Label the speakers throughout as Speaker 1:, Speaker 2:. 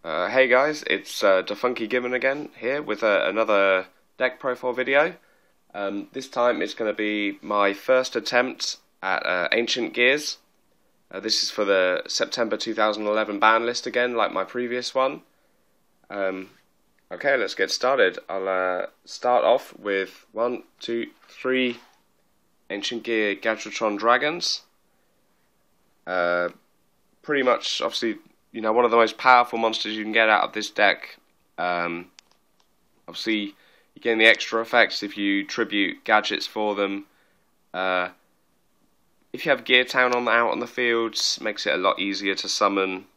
Speaker 1: Hey guys, it's dafunkygibbon again here with another deck profile video. This time it's going to be my first attempt at Ancient Gears. This is for the September 2011 ban list again, like my previous one. Okay, let's get started. I'll start off with 1, 2, 3 Ancient Gear Gadgetron Dragons. Pretty much, obviously, you know, one of the most powerful monsters you can get out of this deck. Obviously, you gain the extra effects if you tribute gadgets for them. If you have Gear Town out on the fields, makes it a lot easier to summon.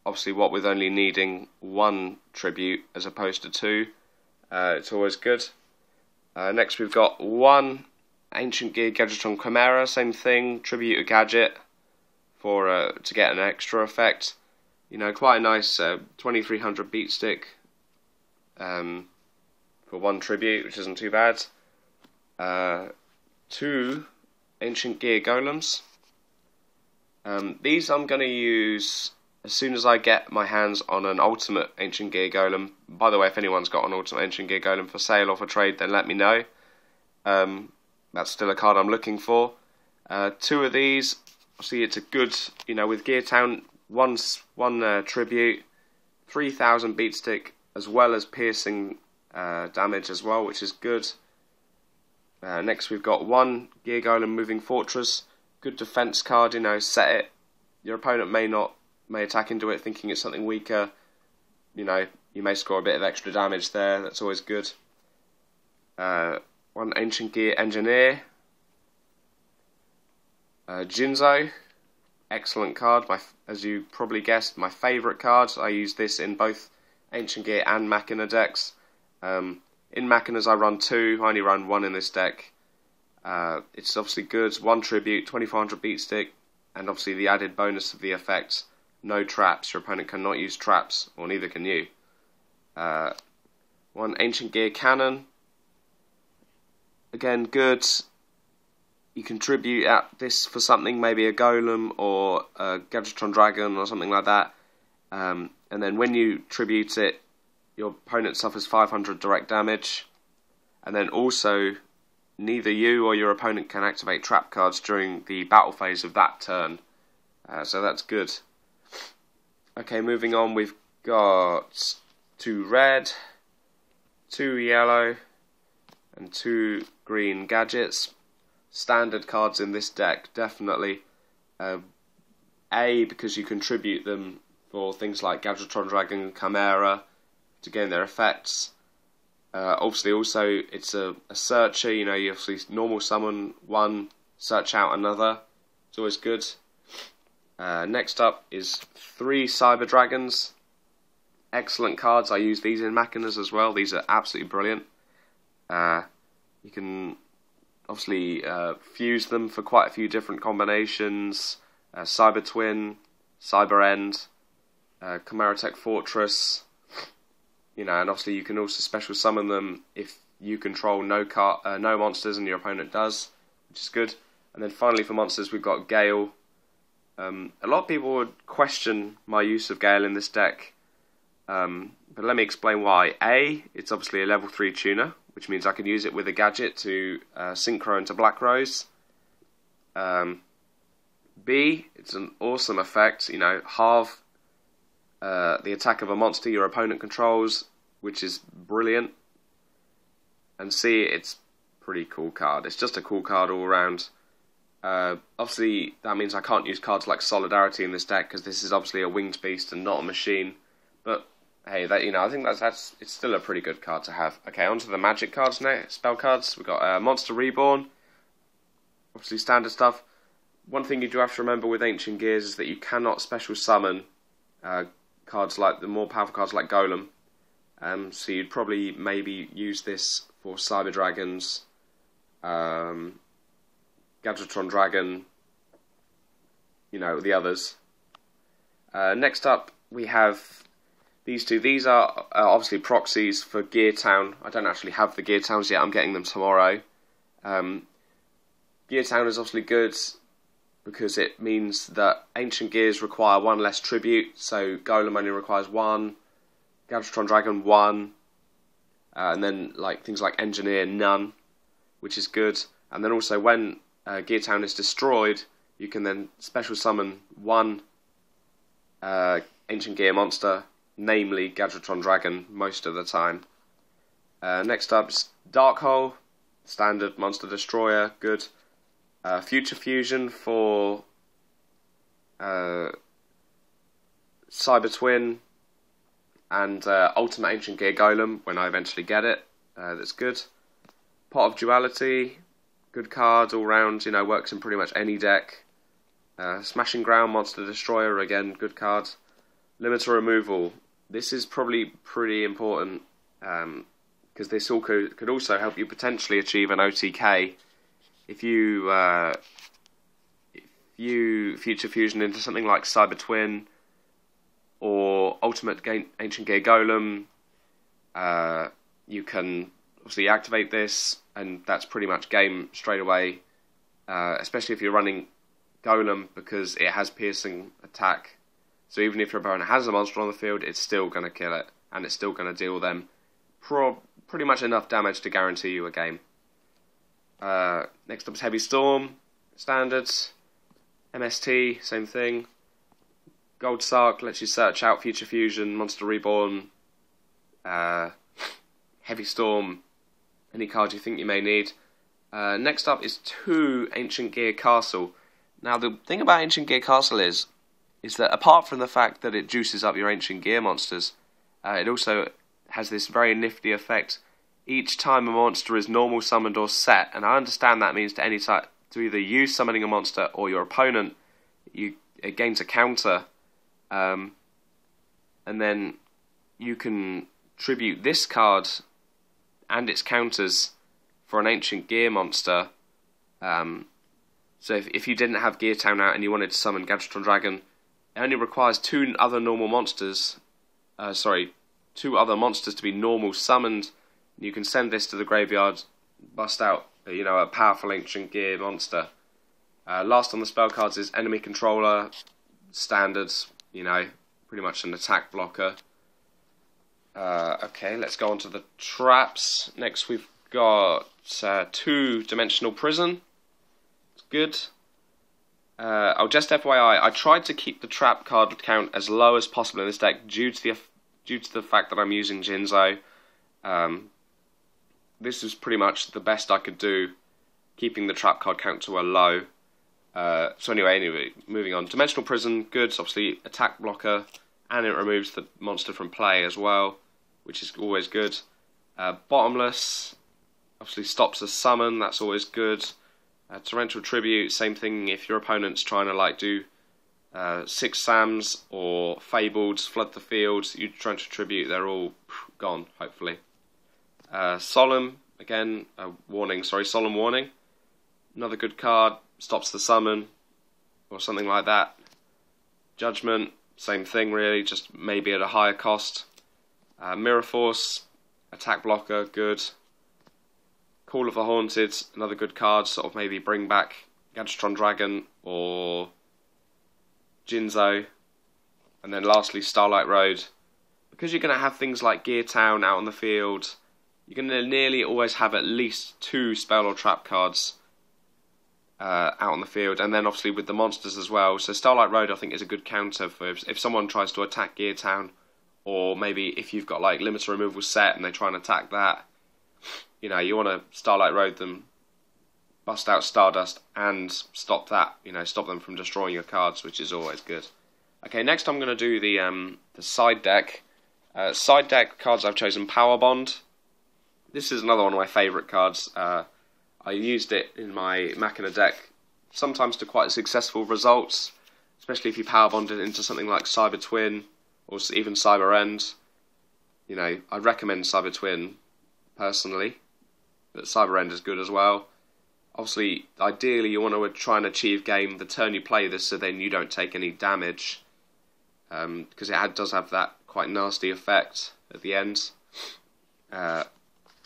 Speaker 1: Obviously, what with only needing 1 tribute as opposed to 2, it's always good. Next, we've got 1 Ancient Gear Gadgetron Chimera, same thing, tribute a gadget for to get an extra effect. You know, quite a nice 2300 beat stick for 1 tribute, which isn't too bad. 2 Ancient Gear Golems. These I'm going to use as soon as I get my hands on an Ultimate Ancient Gear Golem. By the way, if anyone's got an Ultimate Ancient Gear Golem for sale or for trade, then let me know. That's still a card I'm looking for. 2 of these, obviously it's a good, you know, with Gear Town, one tribute, 3000 beat stick, as well as piercing damage as well, which is good. Next we've got 1 Gear Golem Moving Fortress, good defense card, you know, set it. Your opponent may attack into it thinking it's something weaker. You know, you may score a bit of extra damage there, that's always good. 1 Ancient Gear Engineer. Jinzo, excellent card. As you probably guessed, my favourite card. I use this in both Ancient Gear and Machina decks. In Machinas I run 2, I only run 1 in this deck. It's obviously good. 1 tribute, 2400 beat stick, and obviously the added bonus of the effects, no traps. Your opponent cannot use traps, or neither can you. 1 Ancient Gear Cannon. Again, good. You can tribute at this for something, maybe a Golem or a Gadgetron Dragon or something like that. And then when you tribute it, your opponent suffers 500 direct damage. And then also, neither you or your opponent can activate trap cards during the battle phase of that turn. So that's good. Okay, moving on, we've got 2 red, 2 yellow, and 2 green gadgets. Standard cards in this deck, definitely. A, because you contribute them for things like Gadgetron Dragon, Chimera, to gain their effects. Obviously, also, it's a searcher, you know, you obviously normal summon 1, search out another. It's always good. Next up is 3 Cyber Dragons. Excellent cards, I use these in Machinas as well, these are absolutely brilliant. You can obviously fuse them for quite a few different combinations. Cyber Twin, Cyber End, Chimera Tech Fortress, you know, and obviously you can also special summon them if you control no monsters and your opponent does, which is good. And then finally for monsters we've got Gale. A lot of people would question my use of Gale in this deck, but let me explain why. A, it's obviously a level 3 tuner, which means I can use it with a gadget to synchro into Black Rose. B, it's an awesome effect, you know, halve the attack of a monster your opponent controls, which is brilliant. And C, it's a pretty cool card. It's just a cool card all around. Obviously, that means I can't use cards like Solidarity in this deck, because this is obviously a winged beast and not a machine. But hey, that, you know, I think that's it's still a pretty good card to have. Okay, on to the magic cards now, spell cards. We've got Monster Reborn, obviously standard stuff. One thing you do have to remember with Ancient Gears is that you cannot special summon cards like the more powerful cards like Golem. So you'd probably maybe use this for Cyber Dragons, Gadgetron Dragon, you know, the others. Next up we have these 2. These are obviously proxies for Gear Town. I don't actually have the Gear Towns yet, I'm getting them tomorrow. Gear Town is obviously good. because it means that ancient gears require one less tribute, so Golem only requires one, Gadgetron Dragon one, and then like things like Engineer none, which is good. And then also when Gear Town is destroyed, you can then special summon one ancient gear monster, namely Gadgetron Dragon, most of the time. Next up is Dark Hole, standard monster destroyer, good. Future Fusion for Cyber Twin and Ultimate Ancient Gear Golem when I eventually get it. That's good. Pot of Duality, good card all round, you know, works in pretty much any deck. Smashing Ground, Monster Destroyer, again, good card. Limiter Removal, this is probably pretty important, because this all could also help you potentially achieve an OTK if you Future Fusion into something like Cyber Twin or Ultimate Ancient Gear Golem. You can obviously activate this, and that's pretty much game straight away, especially if you're running Golem, because it has piercing attack. So even if your opponent has a monster on the field, it's still going to kill it, and it's still going to deal them pretty much enough damage to guarantee you a game. Next up is Heavy Storm, standards. MST, same thing. Gold Sark lets you search out Future Fusion, Monster Reborn, Heavy Storm, any card you think you may need. Next up is 2 Ancient Gear Castle. Now the thing about Ancient Gear Castle is that apart from the fact that it juices up your Ancient Gear monsters, it also has this very nifty effect. Each time a monster is normal summoned or set, and I understand that means to either you summoning a monster or your opponent, it gains a counter, and then you can tribute this card and its counters for an Ancient Gear monster. So if you didn't have Gear Town out and you wanted to summon Gadgetron Dragon, it only requires 2 other monsters to be normal summoned. You can send this to the graveyard, bust out, you know, a powerful Ancient Gear monster. Last on the spell cards is Enemy Controller, standards, you know, pretty much an attack blocker. Okay, let's go on to the traps. Next we've got 2-Dimensional Prison. It's good. Oh, just FYI, I tried to keep the trap card count as low as possible in this deck due to the fact that I'm using Jinzo. This is pretty much the best I could do, keeping the trap card count to a low. So anyway, moving on. Dimensional Prison, good, obviously attack blocker, and it removes the monster from play as well, which is always good. Bottomless, obviously stops a summon, that's always good. Torrential Tribute, same thing if your opponent's trying to like do 6 Sams or Fabled, flood the field, you Torrential Tribute, they're all gone, hopefully. Solemn, again, Solemn Warning. Another good card, stops the summon, or something like that. Judgment, same thing really, just maybe at a higher cost. Mirror Force, attack blocker, good. Call of the Haunted, another good card, sort of maybe bring back Gadgetron Dragon or Jinzo. And then lastly, Starlight Road. Because you're going to have things like Gear Town out on the field, you're going to nearly always have at least 2 spell or trap cards out on the field, and then obviously with the monsters as well. So Starlight Road I think is a good counter for if someone tries to attack Gear Town, or maybe if you've got like Limiter Removal set and they try and attack that, you know, you want to Starlight Road them, bust out Stardust, and stop that, you know, stop them from destroying your cards, which is always good. Okay, next I'm going to do the side deck. Side deck cards I've chosen Power Bond. This is another one of my favourite cards. I used it in my Machina deck, sometimes to quite successful results, especially if you Power Bond it into something like Cyber Twin, or even Cyber End. You know, I recommend Cyber Twin, personally, but Cyber End is good as well. Obviously, ideally you want to try and achieve game the turn you play this, so then you don't take any damage, because it does have that quite nasty effect at the end.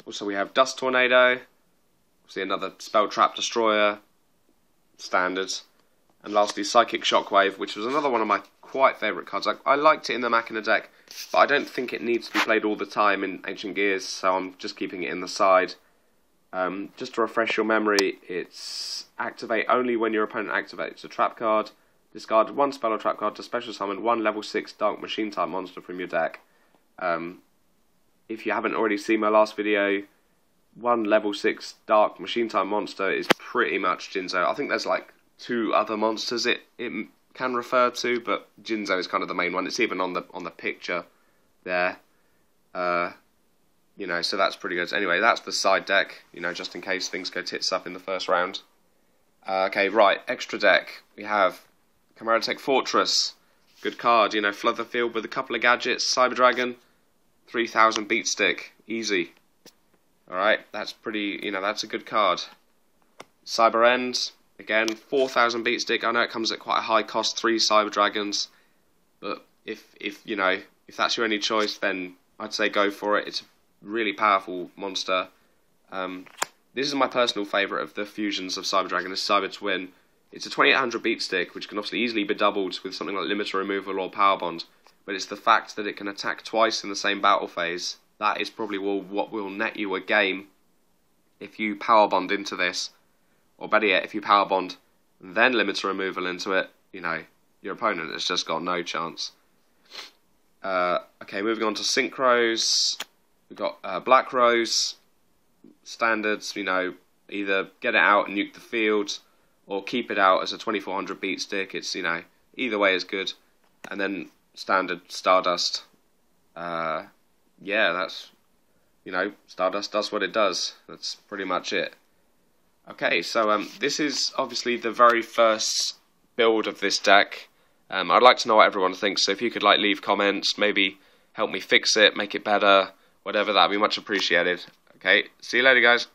Speaker 1: Also we have Dust Tornado, obviously another Spell Trap Destroyer, standard. And lastly, Psychic Shockwave, which was another one of my quite favourite cards. I liked it in the Machina deck, but I don't think it needs to be played all the time in Ancient Gears, so I'm just keeping it in the side. Just to refresh your memory, it's activate only when your opponent activates a trap card. Discard one spell or trap card to special summon one level 6 Dark Machine type monster from your deck. If you haven't already seen my last video, one level 6 Dark Machine type monster is pretty much Jinzo. I think there's like 2 other monsters it can refer to, but Jinzo is kind of the main one. It's even on the picture there. You know, so that's pretty good. Anyway, that's the side deck, you know, just in case things go tits up in the first round. Okay, right, extra deck. We have Chimera Tech Fortress. Good card, you know, flood the field with a couple of gadgets. Cyber Dragon, 3000 beat stick, easy. Alright, that's pretty, you know, that's a good card. Cyber End, again, 4000 beat stick. I know it comes at quite a high cost, 3 Cyber Dragons, but if you know, if that's your only choice, then I'd say go for it. It's a really powerful monster. This is my personal favourite of the fusions of Cyber Dragon, is Cyber Twin. It's a 2800 beat stick, which can obviously easily be doubled with something like Limiter Removal or Power Bond, but it's the fact that it can attack twice in the same battle phase. That is probably what will net you a game if you Power Bond into this, or better yet, if you Power Bond then Limiter Removal into it. You know, your opponent has just got no chance. Okay, moving on to Synchros. We've got Black Rose, standards, you know, either get it out and nuke the field, or keep it out as a 2400 beat stick. It's, you know, either way is good. And then standard Stardust. Yeah, that's, you know, Stardust does what it does. That's pretty much it. Okay, so this is obviously the very first build of this deck. I'd like to know what everyone thinks, so if you could like leave comments, maybe help me fix it, make it better, whatever, that'd be much appreciated. Okay, see you later guys.